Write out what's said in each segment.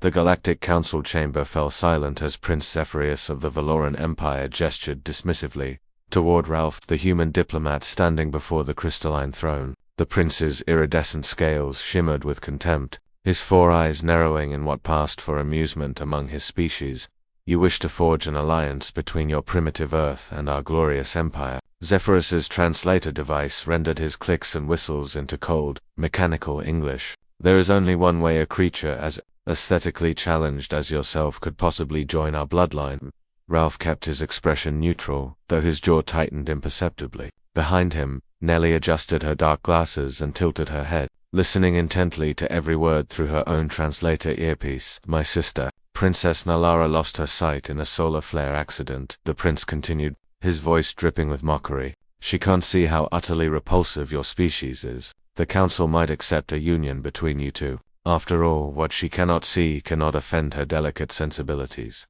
The Galactic Council chamber fell silent as Prince Zephyrius of the Valoran Empire gestured dismissively toward Ralph, the human diplomat standing before the crystalline throne. The prince's iridescent scales shimmered with contempt, his four eyes narrowing in what passed for amusement among his species. You wish to forge an alliance between your primitive Earth and our glorious empire. Zephyrus's translator device rendered his clicks and whistles into cold, mechanical English. There is only one way a creature as aesthetically challenged as yourself could possibly join our bloodline. Ralph kept his expression neutral, though his jaw tightened imperceptibly. Behind him, Nellie adjusted her dark glasses and tilted her head, listening intently to every word through her own translator earpiece. My sister, Princess Nalara, lost her sight in a solar flare accident, the prince continued, his voice dripping with mockery. She can't see how utterly repulsive your species is. The council might accept a union between you two. After all, what she cannot see cannot offend her delicate sensibilities.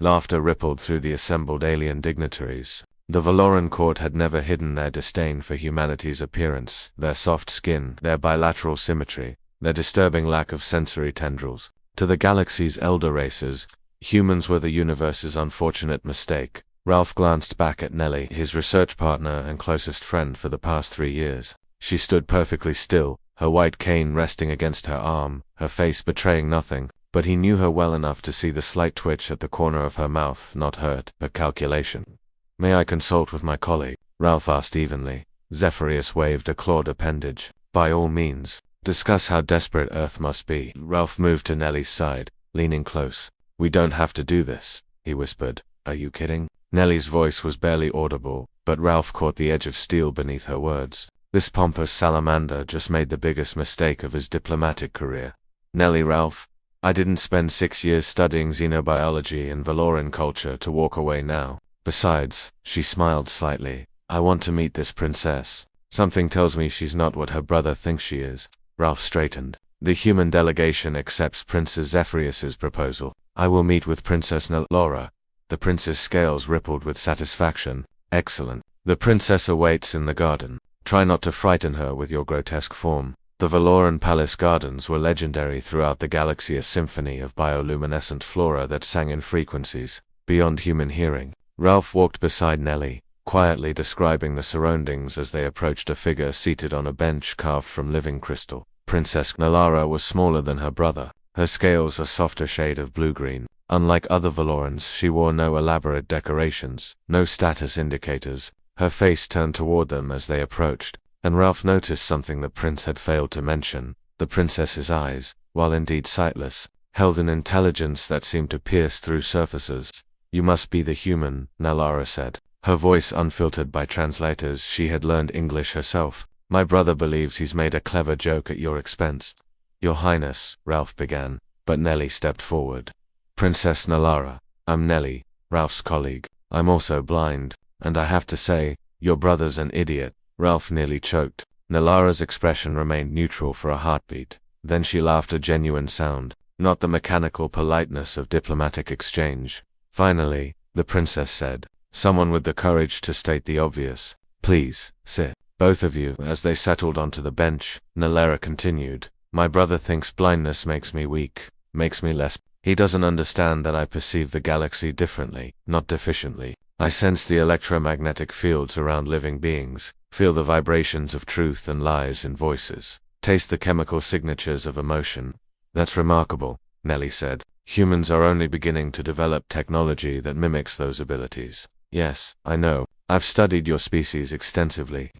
Laughter rippled through the assembled alien dignitaries. The Valoran court had never hidden their disdain for humanity's appearance, their soft skin, their bilateral symmetry, their disturbing lack of sensory tendrils. To the galaxy's elder races, humans were the universe's unfortunate mistake. Ralph glanced back at Nellie, his research partner and closest friend for the past 3 years. She stood perfectly still, her white cane resting against her arm, her face betraying nothing, but he knew her well enough to see the slight twitch at the corner of her mouth, not hurt, but calculation. May I consult with my colleague? Ralph asked evenly. Zephyrius waved a clawed appendage. By all means. Discuss how desperate Earth must be. Ralph moved to Nellie's side, leaning close. We don't have to do this, he whispered. Are you kidding? Nellie's voice was barely audible, but Ralph caught the edge of steel beneath her words. This pompous salamander just made the biggest mistake of his diplomatic career. Nellie, Ralph, I didn't spend 6 years studying xenobiology and Valoran culture to walk away now. Besides, she smiled slightly, I want to meet this princess. Something tells me she's not what her brother thinks she is. Ralph straightened. The human delegation accepts Princess Zephyrius's proposal. I will meet with Princess Laura. The prince's scales rippled with satisfaction. Excellent. The princess awaits in the garden. Try not to frighten her with your grotesque form. The Valoran Palace gardens were legendary throughout the galaxy, a symphony of bioluminescent flora that sang in frequencies beyond human hearing. Ralph walked beside Nellie, quietly describing the surroundings as they approached a figure seated on a bench carved from living crystal. Princess Nalara was smaller than her brother, her scales a softer shade of blue-green. Unlike other Valorans, she wore no elaborate decorations, no status indicators. Her face turned toward them as they approached, and Ralph noticed something the prince had failed to mention. The princess's eyes, while indeed sightless, held an intelligence that seemed to pierce through surfaces. You must be the human, Nalara said, her voice unfiltered by translators. She had learned English herself. My brother believes he's made a clever joke at your expense. Your Highness, Ralph began, but Nellie stepped forward. Princess Nalara, I'm Nellie, Ralph's colleague. I'm also blind, and I have to say, your brother's an idiot. Ralph nearly choked. Nalara's expression remained neutral for a heartbeat. Then she laughed, a genuine sound, not the mechanical politeness of diplomatic exchange. Finally, the princess said, someone with the courage to state the obvious. Please, sit. Both of you. As they settled onto the bench, Nalara continued, my brother thinks blindness makes me weak, makes me less. He doesn't understand that I perceive the galaxy differently, not deficiently. I sense the electromagnetic fields around living beings, feel the vibrations of truth and lies in voices, taste the chemical signatures of emotion. That's remarkable, Nellie said. Humans are only beginning to develop technology that mimics those abilities. Yes, I know. I've studied your species extensively.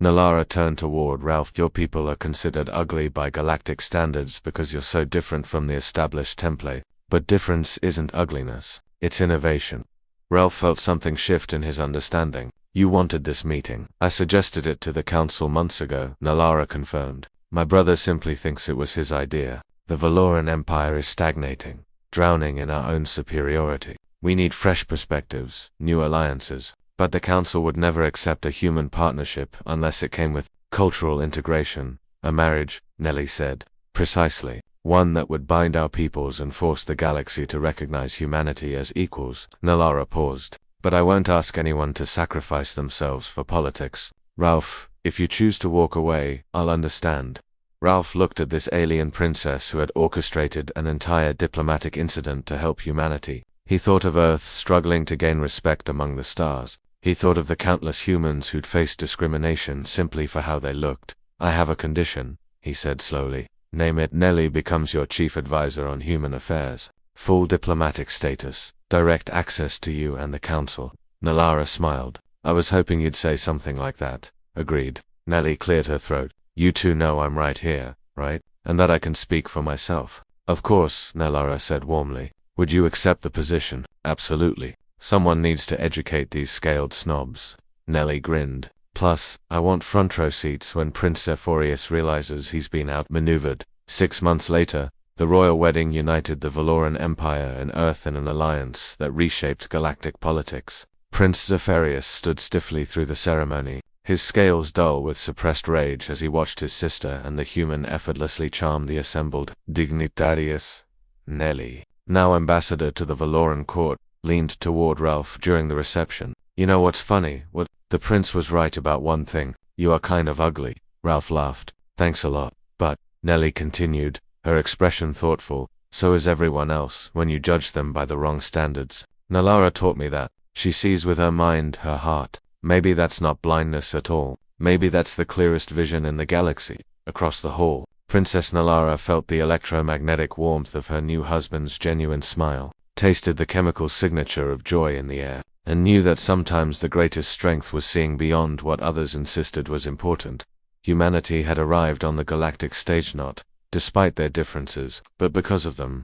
Nalara turned toward Ralph. Your people are considered ugly by galactic standards because you're so different from the established template. But difference isn't ugliness, it's innovation. Ralph felt something shift in his understanding. You wanted this meeting. I suggested it to the council months ago, Nalara confirmed. My brother simply thinks it was his idea. The Valoran Empire is stagnating, drowning in our own superiority. We need fresh perspectives, new alliances. But the council would never accept a human partnership unless it came with cultural integration. A marriage, Nellie said. Precisely. One that would bind our peoples and force the galaxy to recognize humanity as equals. Nalara paused. But I won't ask anyone to sacrifice themselves for politics. Ralph, if you choose to walk away, I'll understand. Ralph looked at this alien princess who had orchestrated an entire diplomatic incident to help humanity. He thought of Earth struggling to gain respect among the stars. He thought of the countless humans who'd faced discrimination simply for how they looked. I have a condition, he said slowly. Name it. Nellie becomes your chief advisor on human affairs. Full diplomatic status. Direct access to you and the council. Nalara smiled. I was hoping you'd say something like that. Agreed. Nellie cleared her throat. You two know I'm right here, right? And that I can speak for myself. Of course, Nalara said warmly. Would you accept the position? Absolutely. Someone needs to educate these scaled snobs. Nellie grinned. Plus, I want front row seats when Prince Zephorius realizes he's been outmaneuvered. 6 months later, the royal wedding united the Valoran Empire and Earth in an alliance that reshaped galactic politics. Prince Zephorius stood stiffly through the ceremony, his scales dull with suppressed rage as he watched his sister and the human effortlessly charm the assembled dignitarius. Nellie, now ambassador to the Valoran court, leaned toward Ralph during the reception. You know what's funny? The prince was right about one thing. You are kind of ugly. Ralph laughed. Thanks a lot. But, Nellie continued, her expression thoughtful, so is everyone else when you judge them by the wrong standards. Nalara taught me that. She sees with her mind, her heart. Maybe that's not blindness at all. Maybe that's the clearest vision in the galaxy. Across the hall, Princess Nalara felt the electromagnetic warmth of her new husband's genuine smile, tasted the chemical signature of joy in the air, and knew that sometimes the greatest strength was seeing beyond what others insisted was important. Humanity had arrived on the galactic stage not despite their differences, but because of them.